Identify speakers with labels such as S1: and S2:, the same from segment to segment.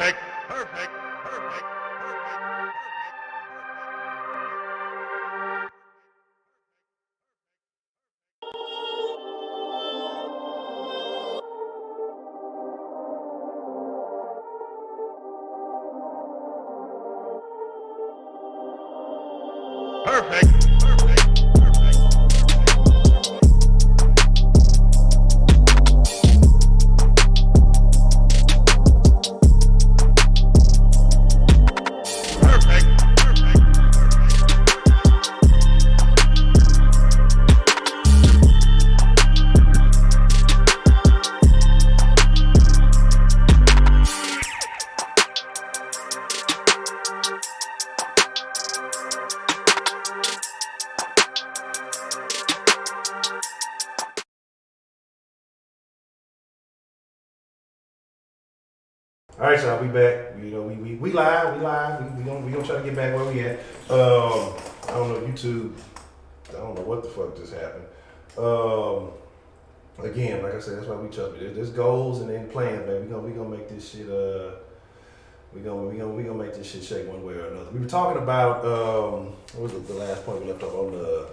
S1: Perfect. Perfect. Perfect. Perfect.
S2: All right, y'all, we back. You know, we live. We gonna try to get back where we at. I don't know YouTube. I don't know what the fuck just happened. Again, like I said, that's why we trust me. There's goals and then plans, man. We gonna make this shit. We gonna make this shit shake one way or another. We were talking about what was the last point we left off on the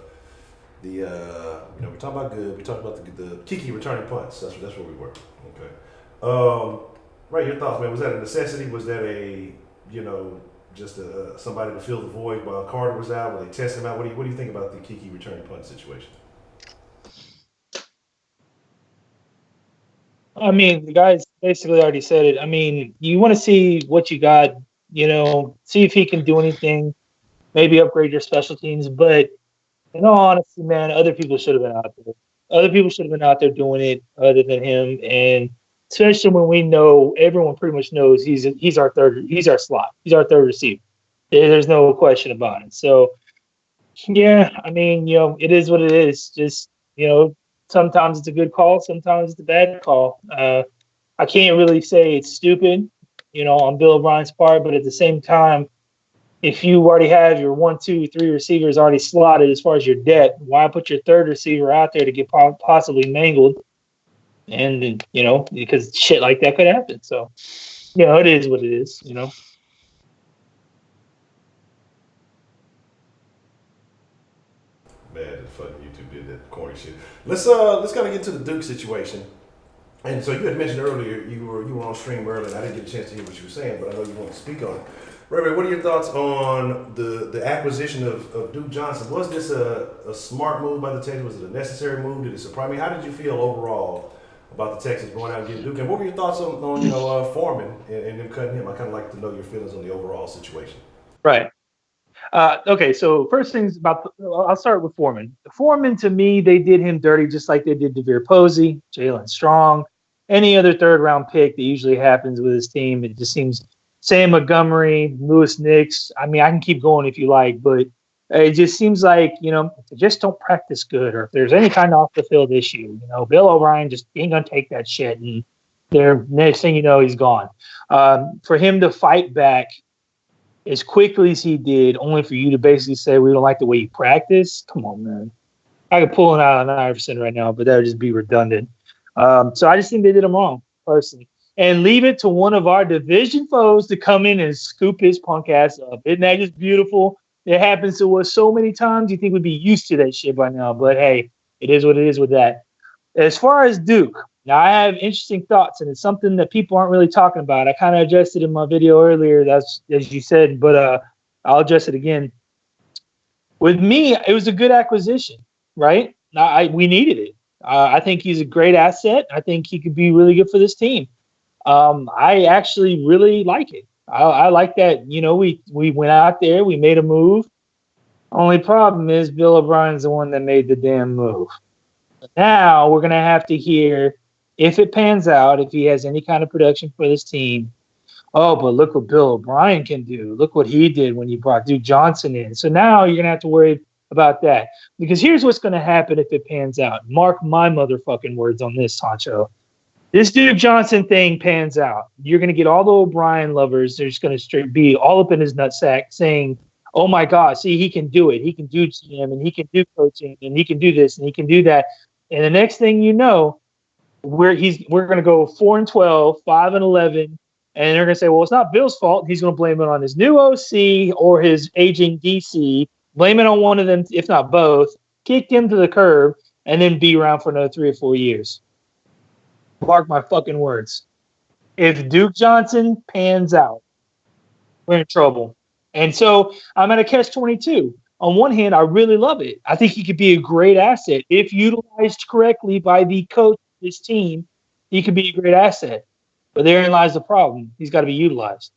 S2: you know, we talked about good. We talked about the Keke returning punts. That's where we were. Okay. Right, your thoughts, man. Was that a necessity? Was that a, you know, just somebody to fill the void while Carter was out? Were they test him out? What do you think about the Keke returning punt situation?
S3: I mean, the guys basically already said it. I mean, you want to see what you got, you know, see if he can do anything, maybe upgrade your special teams. But in all honesty, man, other people should have been out there. Other people should have been out there doing it other than him. And especially when we know everyone pretty much knows he's our slot. He's our third receiver. There's no question about it. So yeah, I mean, you know, it is what it is. Just, you know, sometimes it's a good call, sometimes it's a bad call. I can't really say it's stupid, you know, on Bill O'Brien's part, but at the same time, if you already have your 1, 2, 3 receivers already slotted as far as your depth, why put your third receiver out there to get possibly mangled? And, you know, because shit like that could happen. So, you know, it is what it is, you know.
S2: Man, the fucking YouTube did that corny shit. Let's kind of get to the Duke situation. And so you had mentioned earlier you were on stream earlier. And I didn't get a chance to hear what you were saying, but I know you want to speak on it. Ray, what are your thoughts on the acquisition of Duke Johnson? Was this a smart move by the Texans? Was it a necessary move? Did it surprise me? How did you feel overall about the Texans going out and getting Duke? And what were your thoughts on you know, Foreman and them cutting him? I kind of like to know your feelings on the overall situation.
S3: Right. Okay, so first things I'll start with Foreman. Foreman, to me, they did him dirty just like they did DeVere Posey, Jalen Strong, any other third-round pick that usually happens with his team. It just seems Sam Montgomery, Lewis Nix. I mean, I can keep going if you like, but it just seems like, you know, if they just don't practice good or if there's any kind of off-the-field issue, you know, Bill O'Brien just ain't going to take that shit, and next thing you know, he's gone. For him to fight back as quickly as he did, only for you to basically say we don't like the way you practice. Come on, man. I could pull it out on Iverson right now, but that would just be redundant. So I just think they did him wrong, personally. And leave it to one of our division foes to come in and scoop his punk ass up. Isn't that just beautiful? It happens to us so many times. You think we'd be used to that shit by now. But hey, it is what it is with that. As far as Duke, now I have interesting thoughts, and it's something that people aren't really talking about. I kind of addressed it in my video earlier, that's as you said, but I'll address it again. With me, it was a good acquisition, right? We needed it. I think he's a great asset. I think he could be really good for this team. I actually really like it. I like that, you know, we went out there, we made a move. Only problem is Bill O'Brien's the one that made the damn move. Now we're going to have to hear, if it pans out, if he has any kind of production for this team, oh, but look what Bill O'Brien can do. Look what he did when he brought Duke Johnson in. So now you're going to have to worry about that. Because here's what's going to happen if it pans out. Mark my motherfucking words on this, Honcho. This Duke Johnson thing pans out. You're going to get all the O'Brien lovers. They're just going to straight be all up in his nutsack saying, oh, my God, see, he can do it. He can do GM, and he can do coaching, and he can do this, and he can do that. And the next thing you know, we're going to go 4-12, 5-11, And they're going to say, well, it's not Bill's fault. He's going to blame it on his new OC or his aging DC. Blame it on one of them, if not both. Kick him to the curb and then be around for another 3 or 4 years. Mark my fucking words. If Duke Johnson pans out, we're in trouble. And so I'm at a catch-22. On one hand, I really love it. I think he could be a great asset. If utilized correctly by the coach of this team, he could be a great asset. But therein lies the problem. He's got to be utilized.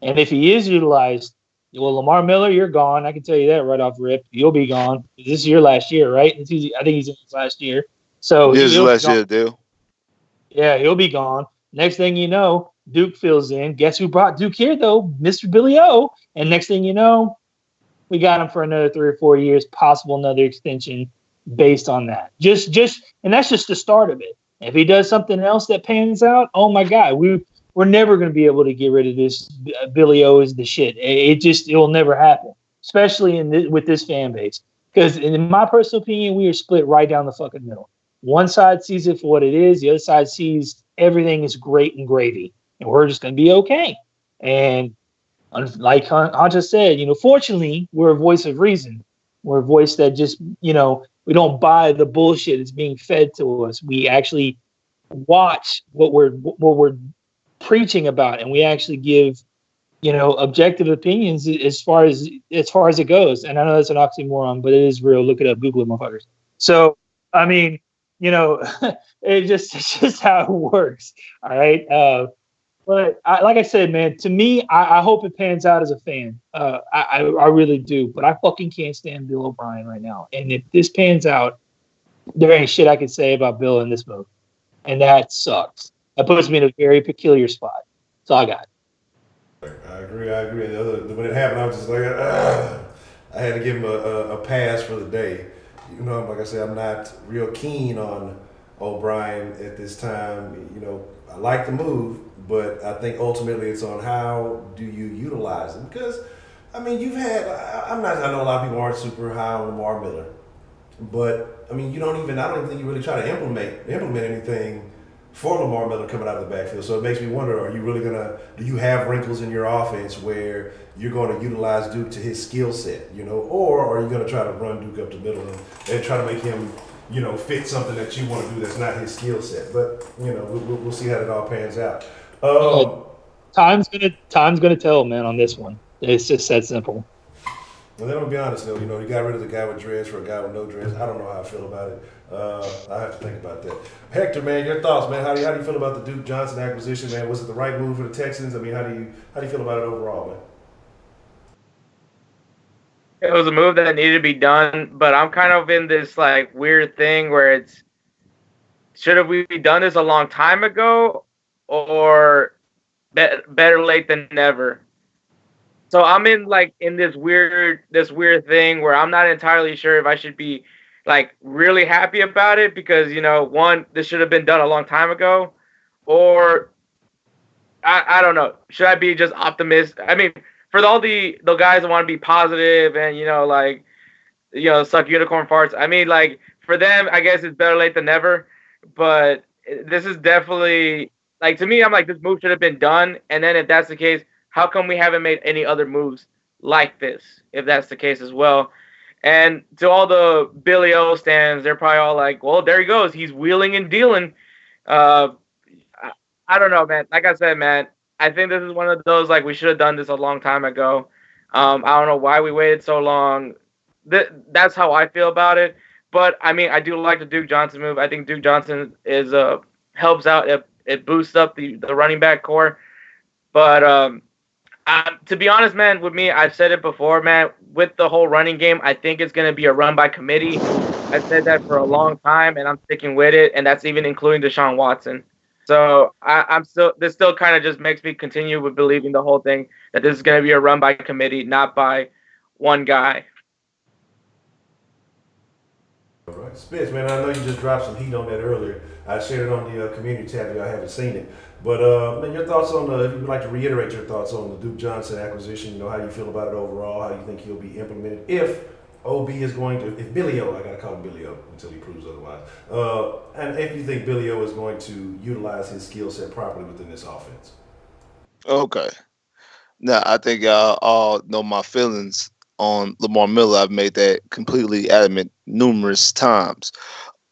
S3: And if he is utilized, well, Lamar Miller, you're gone. I can tell you that right off rip. You'll be gone. This is your last year, right? I think he's in his last year. So
S4: This is last year, dude.
S3: yeah, he'll be gone. Next thing you know, Duke fills in. Guess who brought Duke here, though? Mr. Billy O. And next thing you know, we got him for another 3 or 4 years, possible another extension based on that. And that's just the start of it. If he does something else that pans out, oh my God, we're never going to be able to get rid of this. Billy O is the shit. It will never happen, especially with this fan base. Because in my personal opinion, we are split right down the fucking middle. One side sees it for what it is. The other side sees everything is great and gravy, and we're just going to be okay. And like Honcho said, fortunately, we're a voice of reason. We're a voice that just, we don't buy the bullshit that's being fed to us. We actually watch what we're preaching about, and we actually give, objective opinions as far as it goes. And I know that's an oxymoron, but it is real. Look it up, Google it, motherfuckers. So, I mean, it's just how it works. All right. But like I said, man, to me, I hope it pans out as a fan. I really do. But I fucking can't stand Bill O'Brien right now. And if this pans out, there ain't shit I can say about Bill in this move. And that sucks. That puts me in a very peculiar spot. That's all I got.
S2: I agree. When it happened, I was just like, I had to give him a pass for the day. Like I said, I'm not real keen on O'Brien at this time. I like the move, but I think ultimately it's on how do you utilize him. Because, I know a lot of people aren't super high on Lamar Miller, but I don't even think you really try to implement anything for Lamar Miller coming out of the backfield. So it makes me wonder, do you have wrinkles in your offense where you're going to utilize Duke to his skill set, or are you going to try to run Duke up the middle and try to make him, fit something that you want to do that's not his skill set? But, we'll see how it all pans out.
S3: Time's gonna tell, man, on this one. It's just that simple.
S2: Well, then I'll be honest though, you got rid of the guy with dreads for a guy with no dreads. I don't know how I feel about it. I have to think about that. Hector, man, your thoughts, man. How do you feel about the Duke Johnson acquisition, man? Was it the right move for the Texans? How do you feel about it overall, man?
S5: It was a move that needed to be done, but I'm kind of in this like weird thing where should have we done this a long time ago, or better late than never? So I'm in this weird thing where I'm not entirely sure if I should be like really happy about it because one, this should have been done a long time ago, or I don't know. Should I be just optimistic? For all the guys that want to be positive and suck unicorn farts. For them, I guess it's better late than never. But this is definitely to me. I'm like, this move should have been done. And then if that's the case, how come we haven't made any other moves like this? If that's the case as well. And to all the Billy O stands, they're probably all like, well, there he goes. He's wheeling and dealing. I don't know, man. Like I said, man, I think this is one of those, we should have done this a long time ago. I don't know why we waited so long. That's how I feel about it. But, I do like the Duke Johnson move. I think Duke Johnson helps out. It boosts up the running back core. But to be honest, man, with me, I've said it before, man, with the whole running game, I think it's going to be a run by committee. I've said that for a long time, and I'm sticking with it, and that's even including Deshaun Watson. So this still kind of just makes me continue with believing the whole thing that this is going to be a run by committee, not by one guy.
S2: All right, Spitz, man, I know you just dropped some heat on that earlier. I shared it on the community tab. I haven't seen it, but man, your thoughts on if you would like to reiterate your thoughts on the Duke Johnson acquisition. How you feel about it overall? How you think he'll be implemented if OB is going to, if Billy O, I gotta call him Billy O until he proves otherwise. And if you think Billy O is going to utilize his skill set properly within this offense.
S4: Okay. Now I think y'all all know my feelings on Lamar Miller. I've made that completely adamant numerous times.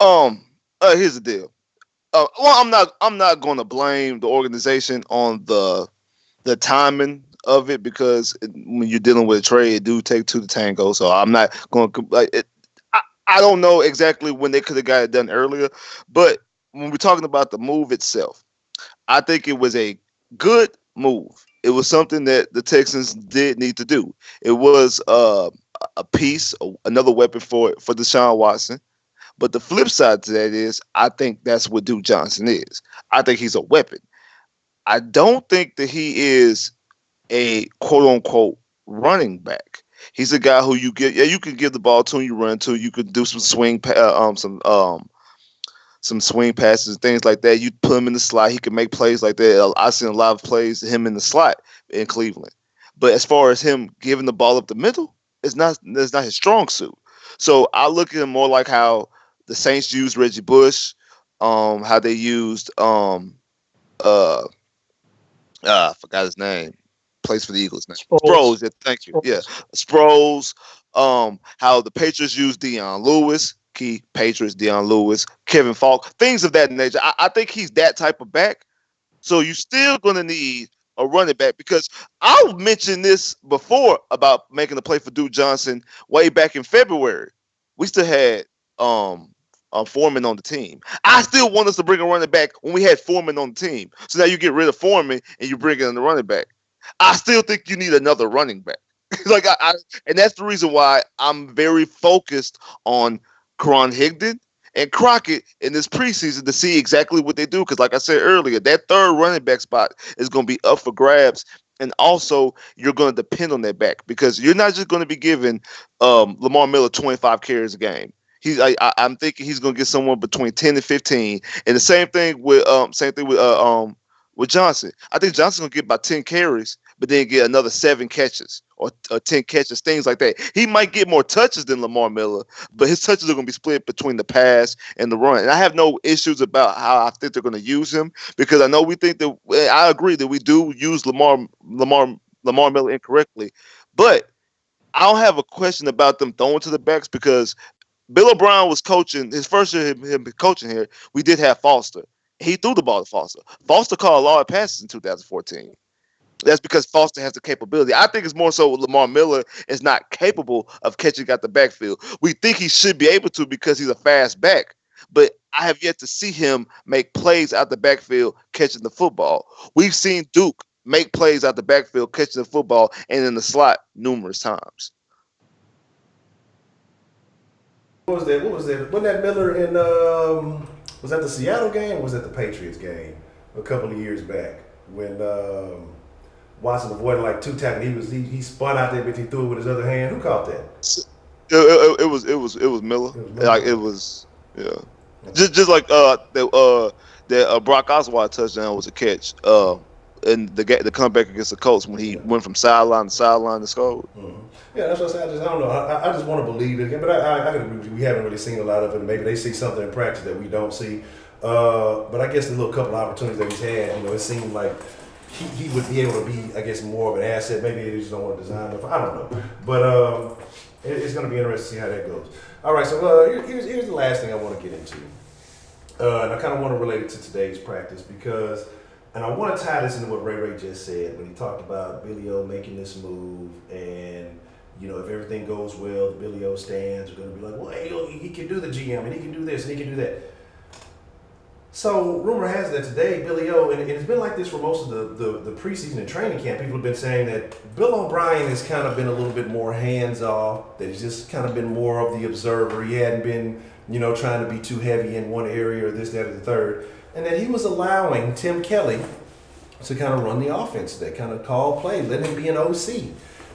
S4: Um, Here's the deal. Well, I'm not going to blame the organization on the timing of it because when you're dealing with a trade, it do take two to tango. So I'm not going to like it. I don't know exactly when they could have got it done earlier, but when we're talking about the move itself, I think it was a good move. It was something that the Texans did need to do. It was a piece, another weapon for Deshaun Watson. But the flip side to that is, I think that's what Duke Johnson is. I think he's a weapon. I don't think that he is a quote unquote running back. He's a guy who you get. Yeah, you can give the ball to, you run to, you could do some some swing passes, things like that. You put him in the slot, he can make plays like that. I've seen a lot of plays him in the slot in Cleveland. But as far as him giving the ball up the middle, it's not his strong suit. So I look at him more like how the Saints used Reggie Bush, how they used uh I forgot his name. Plays for the Eagles now.
S3: Sproles.
S4: Sproles, yeah, thank you. Yeah. Sproles. How the Patriots use Deion Lewis, key Patriots, Deion Lewis, Kevin Falk, things of that nature. I think he's that type of back. So you're still gonna need a running back because I mentioned this before about making a play for Duke Johnson way back in February. We still had Foreman on the team. I still want us to bring a running back when we had Foreman on the team. So now you get rid of Foreman and you bring in the running back. I still think you need another running back. And that's the reason why I'm very focused on Karan Higdon and Crockett in this preseason to see exactly what they do. Because, like I said earlier, that third running back spot is going to be up for grabs. And also, you're going to depend on that back because you're not just going to be giving Lamar Miller 25 carries a game. I'm thinking he's going to get somewhere between 10 and 15. And the same thing with Johnson. I think Johnson's going to get about 10 carries, but then get another 7 catches or 10 catches, things like that. He might get more touches than Lamar Miller, but his touches are going to be split between the pass and the run. And I have no issues about how I think they're going to use him because I know I agree that we do use Lamar Miller incorrectly, but I don't have a question about them throwing to the backs because Bill O'Brien was coaching his first year him coaching here. We did have Foster. He threw the ball to Foster. Foster caught a lot of passes in 2014. That's because Foster has the capability. I think it's more so Lamar Miller is not capable of catching out the backfield. We think he should be able to because he's a fast back, but I have yet to see him make plays out the backfield catching the football. We've seen Duke make plays out the backfield catching the football and in the slot numerous times.
S2: What was that? Wasn't that Miller in? Was that the Seattle game? Or was that the Patriots game a couple of years back when Watson avoided like 2 tackles? He spun out there, but he threw it with his other hand. Who caught that?
S4: It was Miller. Like it was, yeah. Just like that Brock Osweiler touchdown was a catch. And the comeback against the Colts when he went from sideline to sideline to score.
S2: Mm-hmm. Yeah, that's what I said. I don't know. I just want to believe it, but I can agree with you. We haven't really seen a lot of it. Maybe they see something in practice that we don't see. But I guess the little couple of opportunities that he's had, it seemed like he would be able to be, I guess, more of an asset. Maybe they just don't want to design it. I don't know. But it's going to be interesting to see how that goes. All right, so here's the last thing I want to get into. And I kind of want to relate it to today's practice because, and I want to tie this into what Ray just said when he talked about Billy O making this move and, if everything goes well, the Billy O stands are going to be like, well, hey, look, he can do the GM and he can do this and he can do that. So rumor has that today, Billy O, and it's been like this for most of the preseason and training camp, people have been saying that Bill O'Brien has kind of been a little bit more hands-off, that he's just kind of been more of the observer. He hadn't been, trying to be too heavy in one area or this, that, or the third. And that he was allowing Tim Kelly to kind of run the offense, that kind of call play, let him be an OC.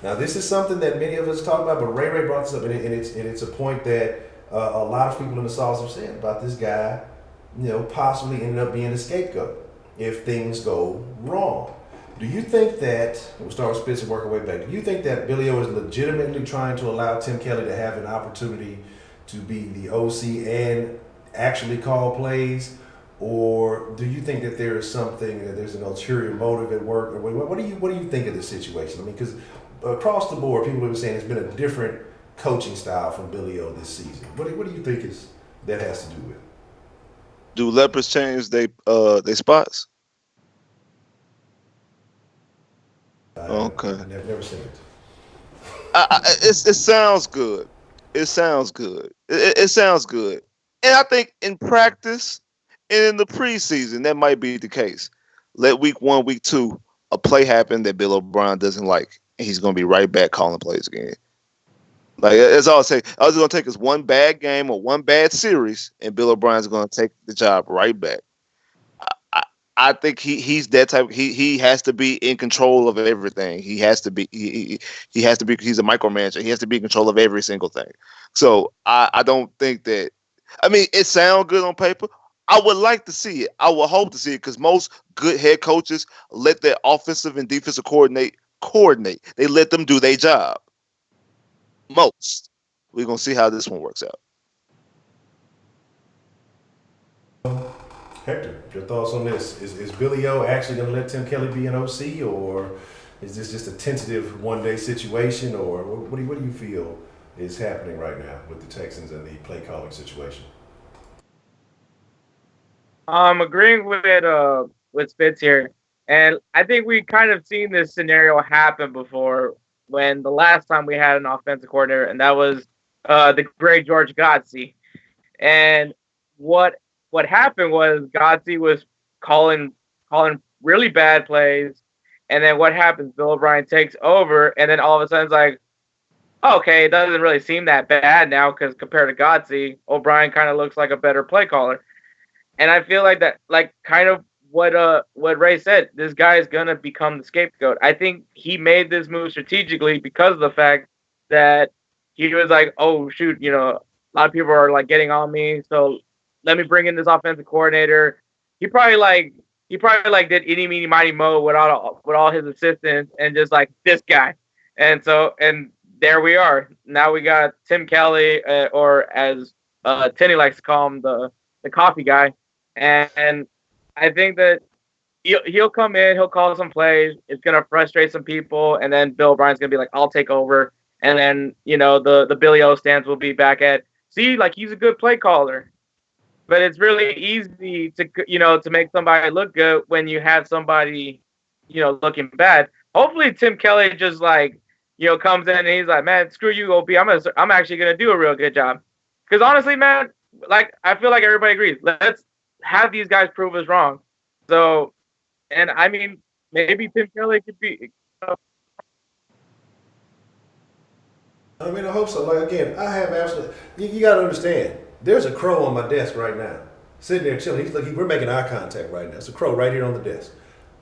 S2: Now, this is something that many of us talk about, but Ray brought this up, and it's a point that a lot of people in the Sauce have said about this guy, possibly ended up being a scapegoat if things go wrong. Do you think that, we'll start with Spitz and work our way back, do you think that Billy O is legitimately trying to allow Tim Kelly to have an opportunity to be the OC and actually call plays? or do you think that there is something that there's an ulterior motive at work? Or what do you think of this situation? I mean, because across the board, people have been saying it's been a different coaching style from Billy O this season. What do you think that has to do with?
S4: Do leopards change they spots? Okay.
S2: I've never seen it.
S4: It sounds good. It sounds good. It sounds good. And I think in practice and in the preseason, that might be the case. Let week 1, week 2, a play happen that Bill O'Brien doesn't like, and he's going to be right back calling plays again. Like, that's all I say. I was going to take us one bad game or one bad series, and Bill O'Brien's going to take the job right back. I think he's that type. He has to be in control of everything. He has to be. He has to be. He's a micromanager. He has to be in control of every single thing. So I don't think that. I mean, it sounds good on paper. I would like to see it. I would hope to see it because most good head coaches let their offensive and defensive coordinate. They let them do their job. Most. We're gonna see how this one works out.
S2: Hector, your thoughts on this? Is Billy O actually going to let Tim Kelly be an OC, or is this just a tentative one-day situation, or what do you feel is happening right now with the Texans and the play calling situation?
S5: I'm agreeing with Spitz here, and I think we kind of seen this scenario happen before when the last time we had an offensive coordinator, and that was the great George Godsey. And what happened was Godsey was calling really bad plays, and then what happens? Bill O'Brien takes over, and then all of a sudden it's like, okay, it doesn't really seem that bad now because compared to Godsey, O'Brien kind of looks like a better play caller. And I feel like that, like kind of what Ray said, this guy is gonna become the scapegoat. I think he made this move strategically because of the fact that he was like, oh shoot, a lot of people are like getting on me, so let me bring in this offensive coordinator. He probably did eeny meeny miny mo with all his assistants and just like this guy. And there we are. Now we got Tim Kelly, or as Tenny likes to call him, the coffee guy. And I think that he'll come in, he'll call some plays. It's gonna frustrate some people, and then Bill O'Brien's gonna be like, "I'll take over." And then the Billy O stands will be back at like he's a good play caller. But it's really easy to make somebody look good when you have somebody looking bad. Hopefully Tim Kelly just comes in and he's like, man, screw you, OP. I'm actually gonna do a real good job. Because honestly, man, like I feel like everybody agrees. Let's have these guys prove us wrong. So, and I mean, maybe Tim Kelly could be.
S2: I mean, I hope so. Like again, I have absolutely. You got to understand. There's a crow on my desk right now, sitting there chilling. We're making eye contact right now. It's a crow right here on the desk.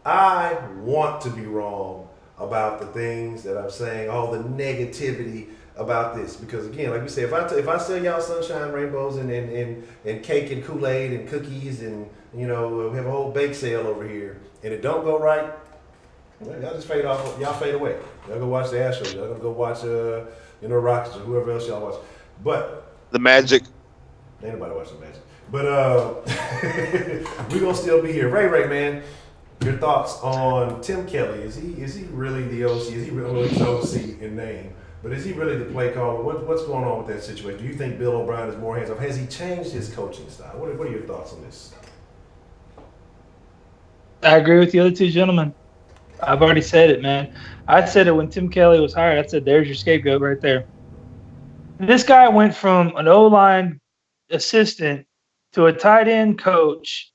S2: I want to be wrong about the things that I'm saying, all the negativity about this, because again, like we say, if I sell y'all sunshine, rainbows, and cake and Kool-Aid and cookies, and we have a whole bake sale over here, and it don't go right, well, y'all just fade off. Y'all fade away. Y'all go watch the Astros. Y'all gonna go watch Rockets or whoever else y'all watch. But
S4: the Magic.
S2: Ain't nobody watching the Magic. But we're gonna still be here. Ray, man, your thoughts on Tim Kelly? Is he really the OC? Is he really the OC in name? But is he really the play caller? What's going on with that situation? Do you think Bill O'Brien is more hands off? Has he changed his coaching style? What are your thoughts on this?
S3: I agree with the other two gentlemen. I've already said it, man. I said it when Tim Kelly was hired. I said, there's your scapegoat right there. This guy went from an O-line assistant to a tight end coach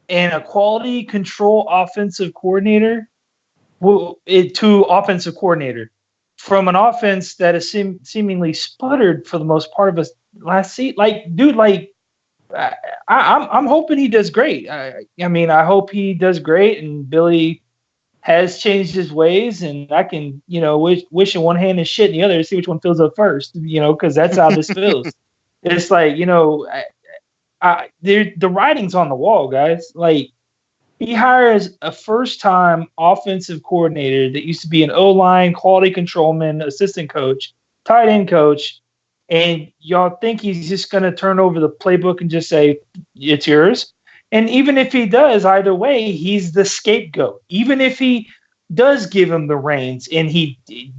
S3: and a quality control offensive coordinator to offensive coordinator from an offense that is seemingly sputtered for the most part of his last season. Like, dude, I'm hoping he does great. I mean, I hope he does great, and Billy has changed his ways, and I can, wish in one hand and shit in the other to see which one fills up first, because that's how this feels. It's like, the writing's on the wall, guys. Like, he hires a first-time offensive coordinator that used to be an O-line, quality controlman, assistant coach, tight end coach, and y'all think he's just going to turn over the playbook and just say, it's yours? And even if he does, either way, he's the scapegoat. Even if he does give him the reins and he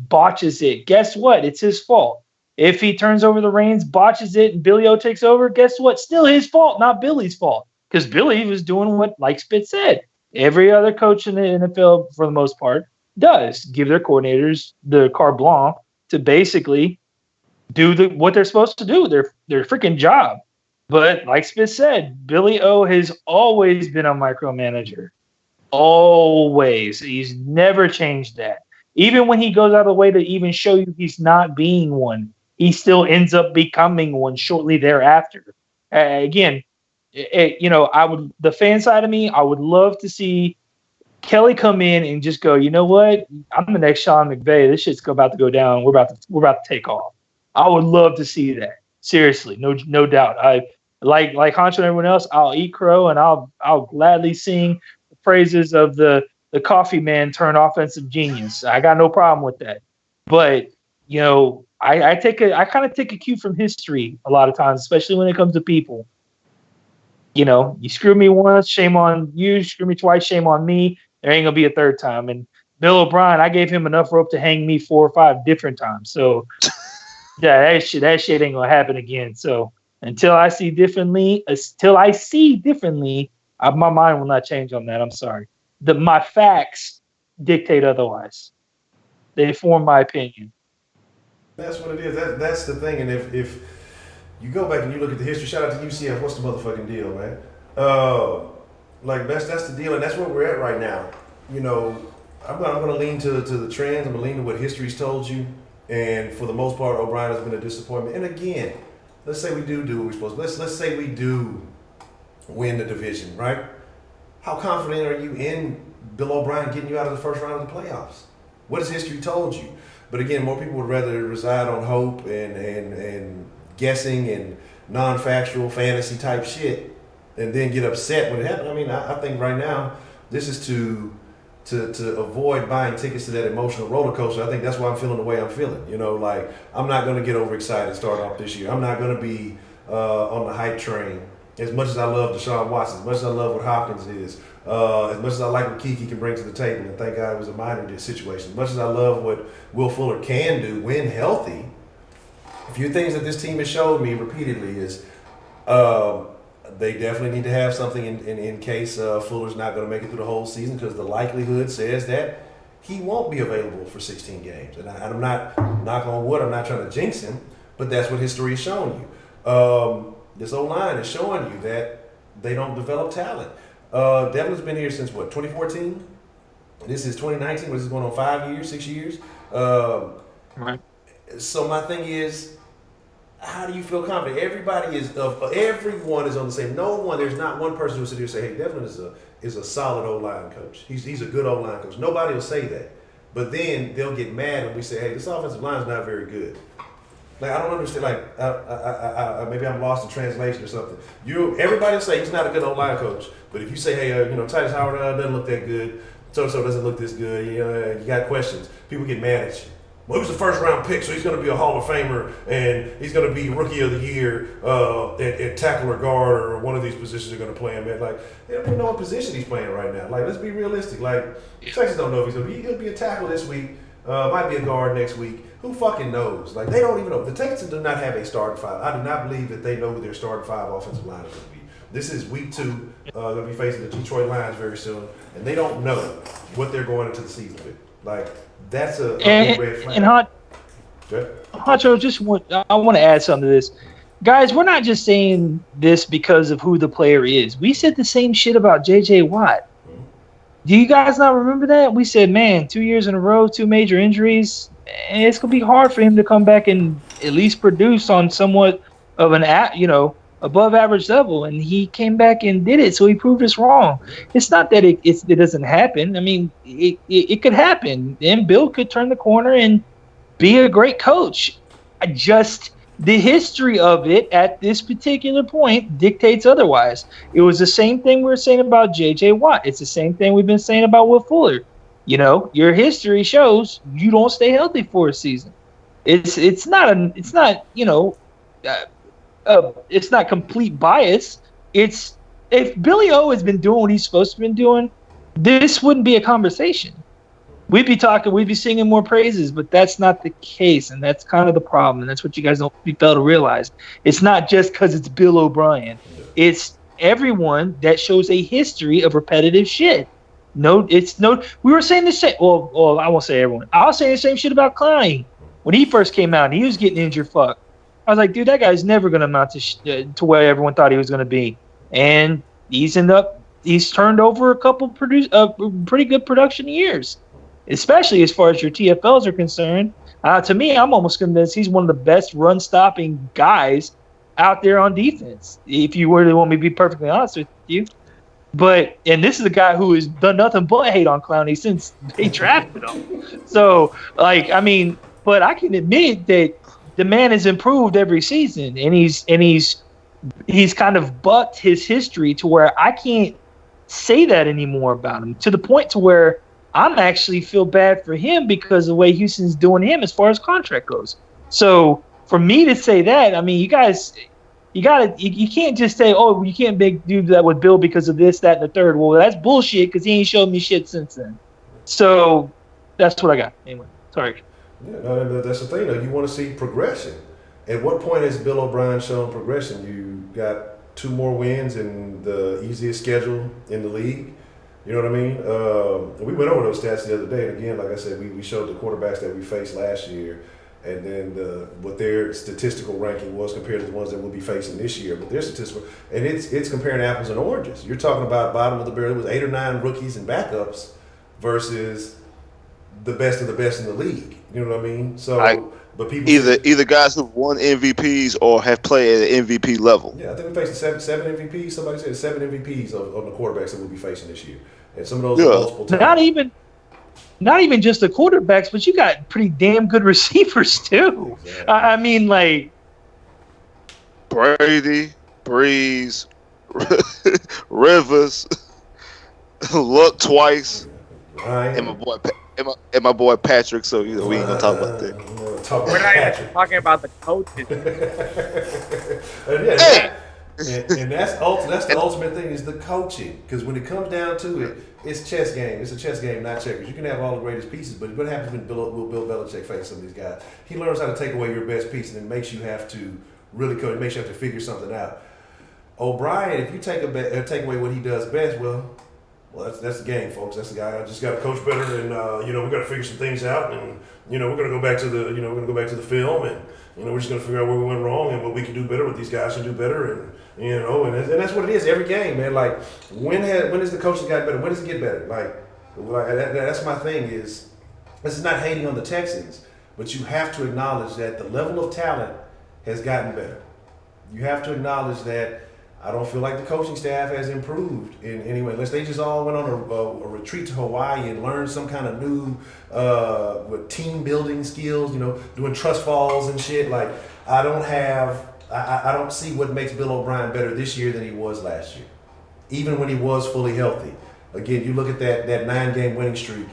S3: botches it, guess what? It's his fault. If he turns over the reins, botches it, and Billy O takes over, guess what? Still his fault, not Billy's fault. Because Billy was doing what, like Spitz said, every other coach in the NFL, for the most part, does give their coordinators the carte blanche to basically do what they're supposed to do, their freaking job. But like Spitz said, Billy O has always been a micromanager. Always. He's never changed that. Even when he goes out of the way to even show you he's not being one, he still ends up becoming one shortly thereafter. Again, the fan side of me, I would love to see Kelly come in and just go, you know what? I'm the next Sean McVay. This shit's about to go down. We're about to take off. I would love to see that. Seriously, no doubt. I like Honcho and everyone else. I'll eat crow and I'll gladly sing the praises of the coffee man turned offensive genius. I got no problem with that. But I kind of take a cue from history a lot of times, especially when it comes to people. You screw me once, shame on you. Screw me twice, shame on me. There ain't gonna be a third time. And Bill O'Brien, I gave him enough rope to hang me 4 or 5 different times. So yeah, that shit ain't gonna happen again. So until I see differently, my mind will not change on that. I'm sorry. My facts dictate otherwise. They form my opinion.
S2: That's what it is. That's the thing. And if you go back and you look at the history, shout out to UCF. What's the motherfucking deal, man? That's the deal, and that's where we're at right now. I'm gonna lean to the trends. I'm gonna lean to what history's told you. And for the most part, O'Brien has been a disappointment. And again, let's say we do what we're supposed to. Let's say we do win the division, right? How confident are you in Bill O'Brien getting you out of the first round of the playoffs? What has history told you? But again, more people would rather reside on hope and guessing and non-factual fantasy type shit and then get upset when it happens. I mean, I think right now this is to avoid buying tickets to that emotional roller coaster. I think that's why I'm feeling the way I'm feeling. I'm not going to get overexcited starting off this year. I'm not going to be on the hype train. As much as I love Deshaun Watson, as much as I love what Hopkins is, as much as I like what Keke can bring to the table, and thank God it was a minor situation, as much as I love what Will Fuller can do when healthy, a few things that this team has showed me repeatedly is they definitely need to have something in case Fuller's not going to make it through the whole season, because the likelihood says that he won't be available for 16 games. And I'm not, knock on wood, I'm not trying to jinx him, but that's what history has shown you. This O-line is showing you that they don't develop talent. Devlin's been here since, 2014? This is 2019. What is this, going on 5 years, 6 years?
S3: Right.
S2: So my thing is, how do you feel confident? Everyone is on the same. There's not one person who will sit here and say, hey, Devlin is a solid O-line coach. He's a good O-line coach. Nobody will say that. But then they'll get mad when we say, hey, this offensive line is not very good. I don't understand. Maybe I'm lost in translation or something. Everybody will say he's not a good O-line coach. But if you say, hey, Titus Howard doesn't look that good, so-and-so doesn't look this good, you got questions, people get mad at you. Well, he was a first-round pick, so he's going to be a Hall of Famer, and he's going to be Rookie of the Year at tackle or guard, or one of these positions they're going to play him at. They don't even know what position he's playing right now. Let's be realistic. Texans don't know if he'll be a tackle this week, might be a guard next week. Who fucking knows? They don't even know. The Texans do not have a starting five. I do not believe that they know who their starting 5 offensive line is going to be. This is week 2. Going to be facing the Detroit Lions very soon, and they don't know what they're going into the season with. That's a big red flag.
S3: And Honcho, I want to add something to this. Guys, we're not just saying this because of who the player is. We said the same shit about J.J. Watt. Mm-hmm. Do you guys not remember that? We said, man, 2 years in a row, 2 major injuries, and it's going to be hard for him to come back and at least produce on somewhat of an, above average level. And he came back and did it, so he proved us wrong. It's not that it doesn't happen. I mean, it could happen. And Bill could turn the corner and be a great coach. The history of it at this particular point dictates otherwise. It was the same thing we were saying about J.J. Watt. It's the same thing we've been saying about Will Fuller. Your history shows you don't stay healthy for a season. It's not complete bias. It's if Billy O has been doing what he's supposed to be doing, this wouldn't be a conversation. We'd be singing more praises, but that's not the case, and that's kind of the problem, and that's what you guys don't fail to realize. It's not just because it's Bill O'Brien. It's everyone that shows a history of repetitive shit. No, it's no. We were saying the same. Well, I won't say everyone. I was saying the same shit about Klein when he first came out. And he was getting injured. Fuck. I was like, dude, that guy's never gonna amount to where everyone thought he was gonna be, and he's turned over a couple pretty good production years, especially as far as your TFLs are concerned. To me, I'm almost convinced he's one of the best run-stopping guys out there on defense, if you really want me to be perfectly honest with you. And this is a guy who has done nothing but hate on Clowney since they drafted him. So, but I can admit that the man has improved every season, and he's kind of bucked his history to where I can't say that anymore about him, to the point to where I'm actually feel bad for him because of the way Houston's doing him as far as contract goes. So for me to say that, I mean, you guys, you can't just say, oh, you can't do that with Bill because of this, that, and the third. Well, that's bullshit because he ain't showed me shit since then. So that's what I got. Anyway, sorry.
S2: Yeah, no, that's the thing, though. You want to see progression. At what point has Bill O'Brien shown progression? You got 2 more wins in the easiest schedule in the league. You know what I mean? We went over those stats the other day, and again, like I said, we showed the quarterbacks that we faced last year, and then what their statistical ranking was compared to the ones that we'll be facing this year. But their statistical, and it's comparing apples and oranges. You're talking about bottom of the barrel. It was 8 or 9 rookies and backups versus the best of the best in the league. You know what I mean? So, but people
S4: either guys who've won MVPs or have played at an MVP level.
S2: Yeah, I think we faced seven MVPs. Somebody said 7 MVPs on the quarterbacks that we'll be facing this year, and some of those are multiple times.
S3: Not even just the quarterbacks, but you got pretty damn good receivers too. Exactly. I mean, like
S4: Brady, Breeze, Rivers, Luck twice,
S2: Ryan.
S4: and my boy Patrick. So we ain't gonna talk about that.
S5: We're not even talking about the coaches.
S2: And that's the ultimate thing is the coaching. Because when it comes down to it, it's chess game. It's a chess game, not checkers. You can have all the greatest pieces, but what happens when Bill Belichick faces some of these guys? He learns how to take away your best piece, and it makes you have to really coach. It makes you have to figure something out. O'Brien, if you take away what he does best, well, that's the game, folks. That's the guy. I just got to coach better, and we got to figure some things out, and we're going to go back to the film, and we're just going to figure out where we went wrong and what we can do better, what these guys can do better, and that's what it is every game, man. Like when has the coaching gotten better? When does it get better? Like that's my thing is this is not hating on the Texans, but you have to acknowledge that the level of talent has gotten better. You have to acknowledge that. I don't feel like the coaching staff has improved in any way. Unless they just all went on a retreat to Hawaii and learned some kind of new with team building skills, doing trust falls and shit. Like I don't see what makes Bill O'Brien better this year than he was last year, even when he was fully healthy. Again, you look at that 9-game winning streak.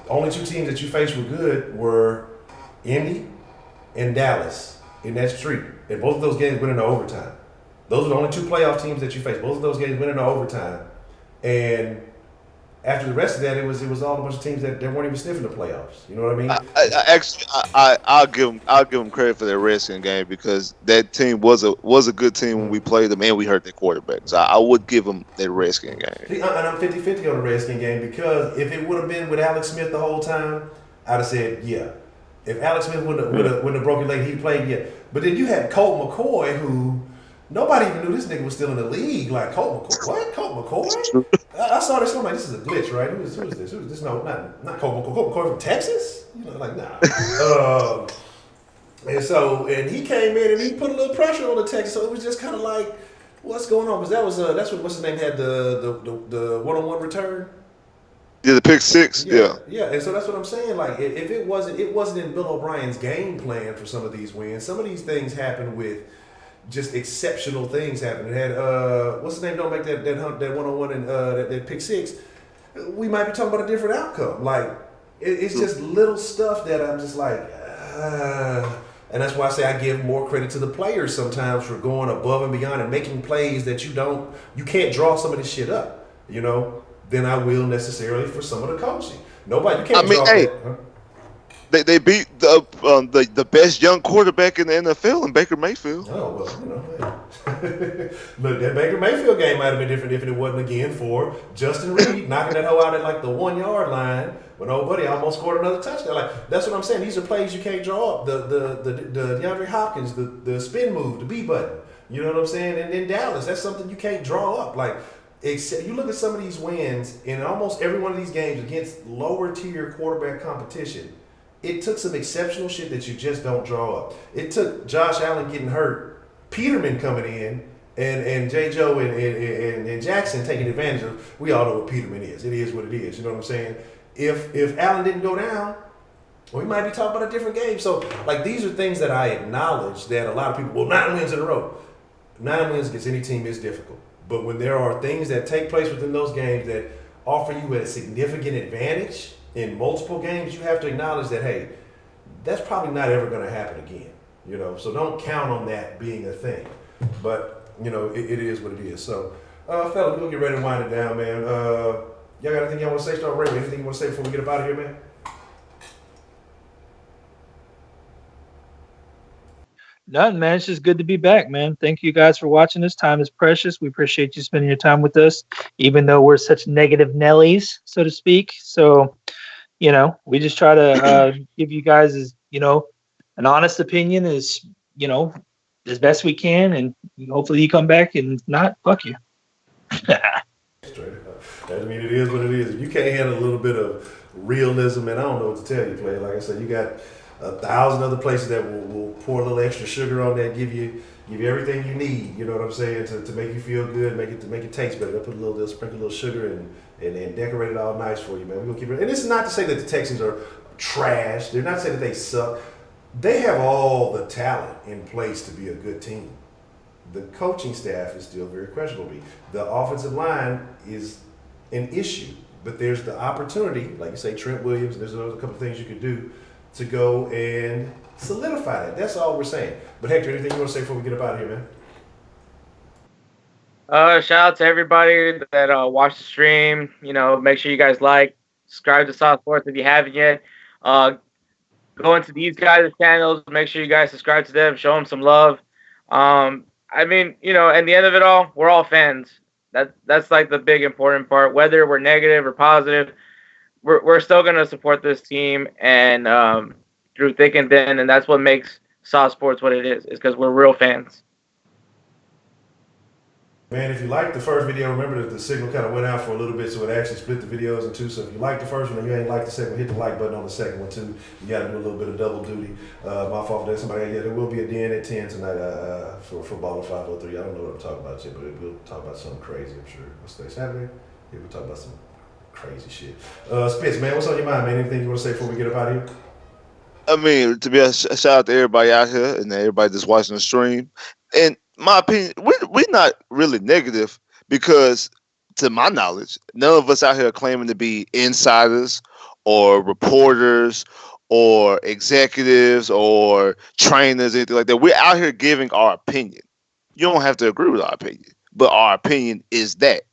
S2: The only 2 teams that you faced were good were Indy and Dallas in that streak, and both of those games went into overtime. Those are the only 2 playoff teams that you faced. Both of those games went into overtime. And after the rest of that, it was all a bunch of teams that weren't even sniffing the playoffs. You know what I mean?
S4: I'll give them credit for their Redskin game because that team was a good team when we played them and we hurt their quarterback. So I would give them that Redskin game.
S2: See, and I'm 50-50 on the Redskin game because if it would have been with Alex Smith the whole time, I'd have said yeah. If Alex Smith wouldn't have broken leg, he played yeah. But then you had Colt McCoy who. Nobody even knew this nigga was still in the league. Like Colt McCoy, what? Colt McCoy? I saw this. I'm like, this is a glitch, right? Who is this? Who is this? No, not Colt McCoy. Colt McCoy from Texas? Like nah. And he came in and he put a little pressure on the Texans. So it was just kind of like, what's going on? Because that's what what's his name had the one-on-one return.
S4: Yeah, the pick 6. Yeah.
S2: And so that's what I'm saying. Like, if it wasn't in Bill O'Brien's game plan for some of these wins. Some of these things happen with. Just exceptional things happen. It had what's his name? Don't make that one-on-one and that pick 6. We might be talking about a different outcome. Like it's just little stuff that I'm just like, And that's why I say I give more credit to the players sometimes for going above and beyond and making plays that you can't draw some of this shit up, than I will necessarily for some of the coaching. Nobody, you can't draw that. Huh?
S4: They beat the best young quarterback in the NFL, in Baker Mayfield.
S2: Oh well, look, that Baker Mayfield game might have been different if it wasn't again for Justin Reed knocking that hoe out at like the 1 yard line when old buddy almost scored another touchdown. Like that's what I'm saying. These are plays you can't draw up. The DeAndre Hopkins, the spin move, the B button. You know what I'm saying? And in Dallas, that's something you can't draw up. Like you look at some of these wins in almost every one of these games against lower tier quarterback competition. It took some exceptional shit that you just don't draw up. It took Josh Allen getting hurt, Peterman coming in, and J. Joe and Jackson taking advantage of. We all know what Peterman is. It is what it is. You know what I'm saying? If Allen didn't go down, we might be talking about a different game. So, like, these are things that I acknowledge that a lot of people, 9 wins in a row. 9 wins against any team is difficult. But when there are things that take place within those games that offer you a significant advantage in multiple games, you have to acknowledge that, hey, that's probably not ever going to happen again. So don't count on that being a thing. But, it is what it is. So, fellas, we're going to get ready to wind it down, man. Y'all got anything y'all want to say? Start Ray. Anything you want to say before we get up out of here, man?
S3: Nothing, man. It's just good to be back, man. Thank you guys for watching. This time is precious. We appreciate you spending your time with us, even though we're such negative Nellies, so to speak. So, we just try to give you guys, an honest opinion as best we can, and hopefully you come back and not fuck you.
S2: Straight up. I mean, it is what it is. If you can't handle a little bit of realism, and I don't know what to tell you, player. Like I said, you got 1,000 other places that will pour a little extra sugar on that, give you everything you need. You know what I'm saying, to make you feel good, make it taste better. They'll sprinkle a little sugar and decorate it all nice for you, man. We're gonna keep it. And this is not to say that the Texans are trash. They're not saying that they suck. They have all the talent in place to be a good team. The coaching staff is still very questionable. The offensive line is an issue, but there's the opportunity, like you say, Trent Williams. There's a couple of things you could do to go and solidify that. That's all we're saying. But Hector, anything you want to say before we get up out of here, man?
S5: Shout out to everybody that watched the stream. Make sure you guys subscribe to Sauce Sports if you haven't yet. Go into these guys' channels. Make sure you guys subscribe to them. Show them some love. In the end of it all, we're all fans. That's like the big important part. Whether we're negative or positive, we're still gonna support this team and through thick and thin, and that's what makes Sauce Sports what it is because we're real fans.
S2: Man, if you liked the first video, remember that the signal kind of went out for a little bit, so it actually split the videos in two. So if you liked the first one and you ain't like the second one, hit the like button on the second one too. You got to do a little bit of double duty. My fault for that. There will be a DN at 10 tonight for Ball of 503. I don't know what I'm talking about yet, but we'll talk about something crazy, I'm sure. What's today, Saturday? Yeah, we'll talk about some crazy shit. Spitz, man, what's on your mind, man? Anything you want to say before we get up out of here?
S4: I mean, to be a shout out to everybody out here and everybody that's watching the stream. And my opinion, we're not really negative because, to my knowledge, none of us out here are claiming to be insiders or reporters or executives or trainers, anything like that. We're out here giving our opinion. You don't have to agree with our opinion, but our opinion is that.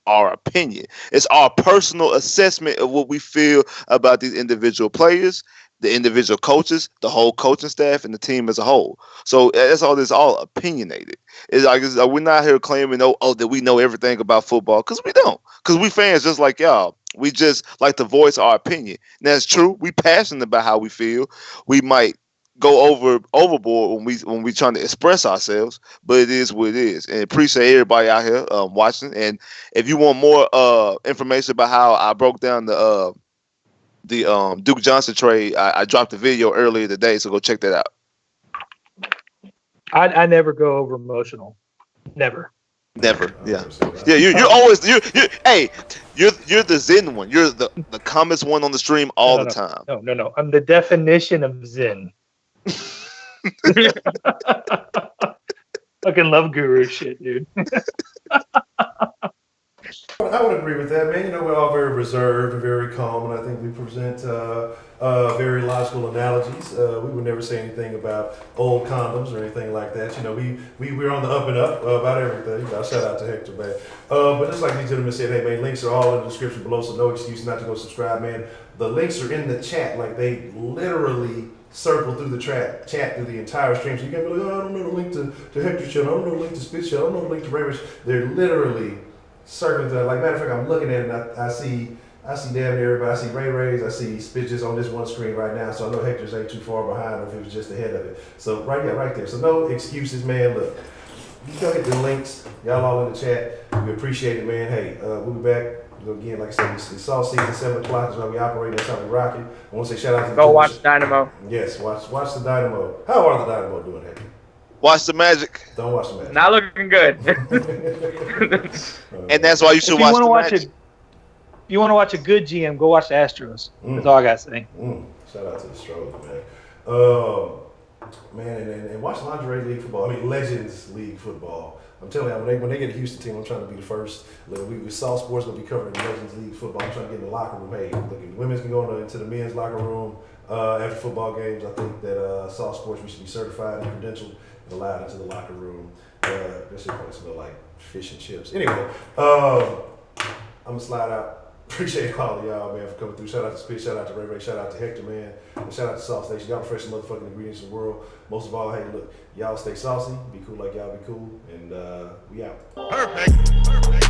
S4: Our opinion. It's our personal assessment of what we feel about these individual players, the individual coaches, the whole coaching staff, and the team as a whole. So that's all. It's all opinionated. It's like we're not here claiming that we know everything about football, because we don't. Because we fans just like y'all. We just like to voice our opinion. And that's true. We passionate about how we feel. We might go overboard when we trying to express ourselves, but it is what it is. And appreciate everybody out here watching. And if you want more information about how I broke down the Duke Johnson trade, I dropped a video earlier today, so go check that out.
S3: I never go over emotional. Never.
S4: Yeah. You're always hey, you're the Zen one. You're the calmest one on the stream all the time.
S3: No. I'm the definition of Zen. Fucking love guru shit, dude.
S2: would agree with that, man. You know, we're all very reserved and very calm, and I think we present very logical analogies. We would never say anything about old condoms or anything like that. You know, we're on the up and up about everything. Shout out to Hector, man. But just like these gentlemen said, hey, man, links are all in the description below, so no excuse not to go subscribe, man. The links are in the chat, like they literally circle through the chat through the entire stream. So you can't be like, oh, I don't know the link to Hector's channel, I don't know the link to Spit's channel, I don't know the link to Ray Ray's. They're literally circling through. Like, matter of fact, I'm looking at it and I see damn near everybody. I see Ray Ray's, I see Spit's just on this one screen right now, so I know Hector's ain't too far behind if it was just ahead of it. So right there. So no excuses, man. Look, you go hit the links. Y'all all in the chat. We appreciate it, man. Hey, we'll be back. Again, like I said, it's sauce season, 7 o'clock is when we operate. That's how we rock it. I want to say shout out to
S5: Go watch Dynamo.
S2: Yes, watch the Dynamo. How are the Dynamo doing, Hector?
S4: Watch the Magic.
S2: Don't watch the Magic.
S5: Not looking good.
S4: And that's why you should watch the Magic.
S3: If you want to watch a good GM, go watch the Astros. That's all I got to say.
S2: Shout out to the Astros, man. And watch Lingerie League football. I mean, Legends League football. I'm telling you, when they get a Houston team, I'm trying to be the first. Look, we Saw Sports going to be covering the Legends League football. I'm trying to get in the locker room. Hey, look, if the women's can go into the men's locker room after football games, I think that Saw Sports, we should be certified and credentialed and allowed into the locker room. That shit probably smell like fish and chips. Anyway, I'm going to slide out. Appreciate all of y'all, man, for coming through. Shout out to Spit, shout out to Ray Ray, shout out to Hector, man, and shout out to Sauce Nation. Y'all the freshest motherfucking ingredients in the world. Most of all, hey, look, y'all stay saucy, be cool like y'all be cool, and we out.
S1: Perfect.